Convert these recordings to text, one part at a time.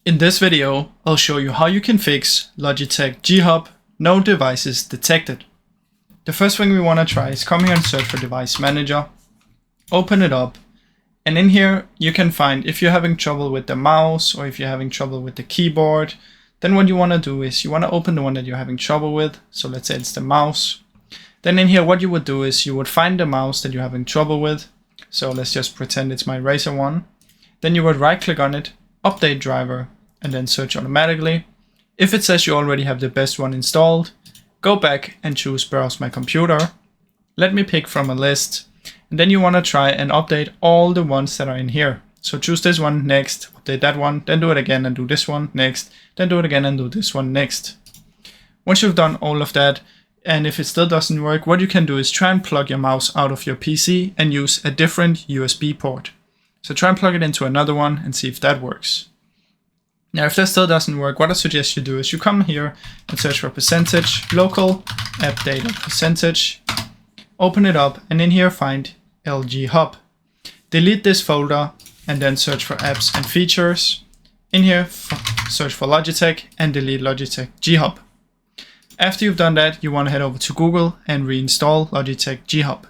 In this video, I'll show you how you can fix Logitech G Hub no devices detected. The first thing we want to try is come here and search for Device Manager, open it up, and in here you can find if you're having trouble with the mouse or if you're having trouble with the keyboard, then what you want to do is you want to open the one that you're having trouble with. So let's say it's the mouse. Then in here what you would do is you would find the mouse that you're having trouble with. So let's just pretend it's my Razer one. Then you would right click on it, update driver, and then search automatically. If it says you already have the best one installed, go back and choose browse my computer. Let me pick from a list, and then you want to try and update all the ones that are in here. So choose this one next, update that one, then do it again and do this one next, then do it again and do this one next. Once you've done all of that, and if it still doesn't work, what you can do is try and plug your mouse out of your PC and use a different USB port. So try and plug it into another one and see if that works. Now if that still doesn't work, what I suggest you do is you come here and search for percentage local app data percentage, open it up, and in here find LGHUB. Delete this folder and then search for apps and features. In here search for Logitech and delete Logitech G Hub. After you've done that, you want to head over to Google and reinstall Logitech G Hub.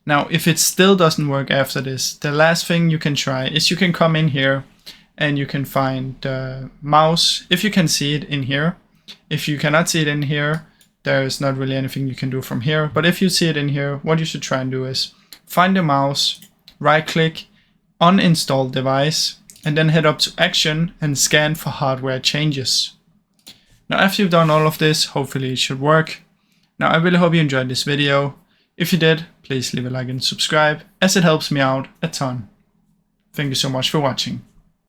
Now if it still doesn't work after this, the last thing you can try is you can come in here and you can find the mouse, if you can see it in here. If you cannot see it in here, there's not really anything you can do from here. But if you see it in here, what you should try and do is find the mouse, right click, uninstall device, and then head up to action and scan for hardware changes. Now after you've done all of this, hopefully it should work. Now I really hope you enjoyed this video. If you did, please leave a like and subscribe, as it helps me out a ton. Thank you so much for watching.